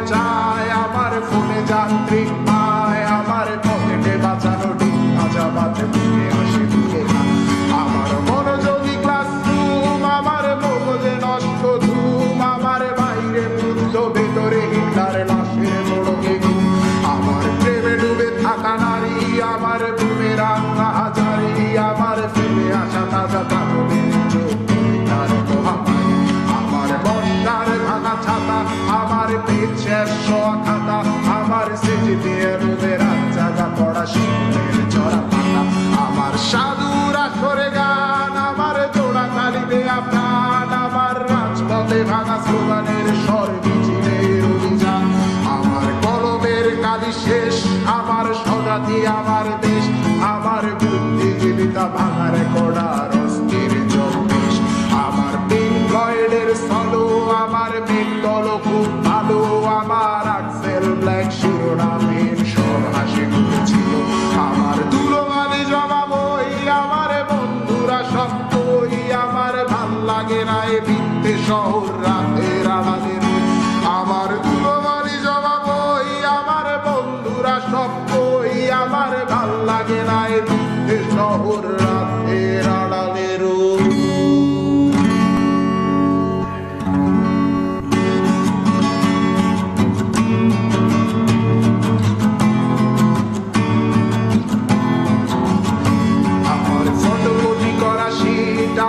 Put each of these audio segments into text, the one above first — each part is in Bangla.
চায় আমার ফোনে যান্ত্রিক পায় আমার পকেটে বাঁচানো ডিম ভাজা বাতে বুকে আসে বুকে আমার মনোযোগী ক্লাসরুম আমার মগজে নষ্ট ধুম আমার বাইরে বুদ্ধ ভেতরে হিটলার লাশের মোড়কে ঘুম আমার প্রেমে ডুবে থাকা নারী আমার বুমের আঙ্গা হাজারি আমার ফেলে আসা তাজা কাপড়ের চোখ তার মহামারী আমার বর্ষার ভাঙা ছাতা আমার পেট শেষ খাতা আমার সেজে দিয়ে রোদে রাত জাগা পড়া শীতের চড়া পাতা আমার সাধুরা সরে গান আমার জোড়া তালি দেয়া প্রাণ আমার রাজপথে ভাঙা স্লোগানের স্বর মিছিলের অভিযান আমার কলমের কালি শেষ আমার স্বজাতি আমার দেশ আমার বুদ্ধিজীবিতা ভাঙার কড়ার অস্থির জগদীশ আমার পিঙ্ক ফ্লয়েডের সলো আমার মেঘদল খুব ভালো আমার আক্সেল ব্ল্যাক শিরোনামহীন সব হাসি খুঁজেছিল আমার ধুলোবালি জমা বই আমার বন্ধুরা সব বই আমার ভাল লাগে না এ ভিত্তে শহর রাতের আলাদের আমার ধুলোবালি জমা বই আমার বন্ধুরা সব বই আমার ভাল লাগে না এ ভিত্তে শহর রাতের আড়ালের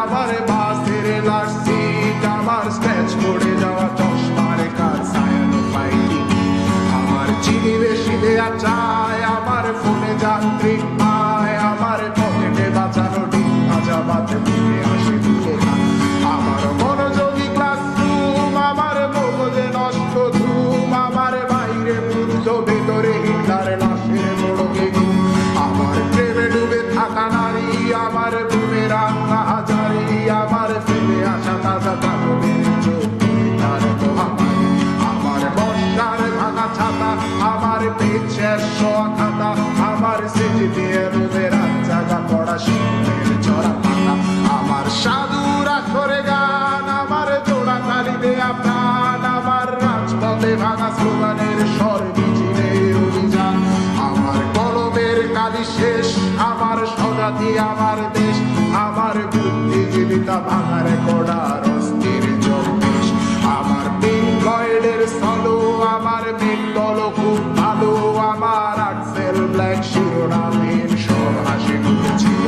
আমার বাসের লাশ সিট আমার স্ক্র্যাচ পড়ে যাওয়া চশমার কাজ সায়ানো ফাইটিং আমার চিনি বেশি দেয়া চায় আমার ফোনে যান্ত্রিক পায় আমার পকেটে বাঁচানো ডিম ভাজা বাতে বুকে আসে বুকে আমার মনোযোগী ক্লাসরুম আমার মগজে নষ্ট ধুম আমার বাইরে বুদ্ধ ভেতরে হিটলার লাশের মোড়কে ঘুম আমার প্রেমে ডুবে থাকা নারী আমার বুমের আঙ্গা হাজারি আমার ফেলে আসা তাজা কাপড়ের চোখ তার মহামারী আমার বর্ষার ভাঙা ছাতা আমার পেট শেষ খাতা আমার সেজে দিয়ে রোদে রাত জাগা পড়া শীতের চড়া পাতা আমার সাধুরা সরে গান আমার জোড়া তালি দেয়া প্রাণ আমার রাজপথে ভাঙা স্লোগানের স্বর মিছিলের অভিযান আমার কলমের কালি শেষ আমার স্বজাতি আমার দেশ আমার বুদ্ধিজীবিতা ভাঙার কড়ার অস্থির জগদীশ আমার পিঙ্ক ফ্লয়েডের সলো আমার মেঘদল খুব ভালো আমার আক্সেল ব্ল্যাক শিরোনামহীন সব হাসি খুঁজেছিল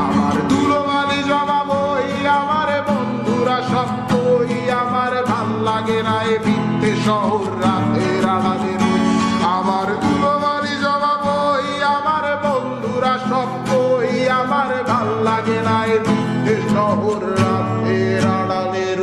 আমার ধুলোবালি জমা বই আমার বন্ধুরা সব বই আমার ভাল লাগে না এ ভিত্তে শহর রাতের আড়ালের আমার ধুলোবালি জমা বই আমার বন্ধুরা সব বই আমার ভাল লাগে না এ ভিত্তে শহর রাতের আড়ালের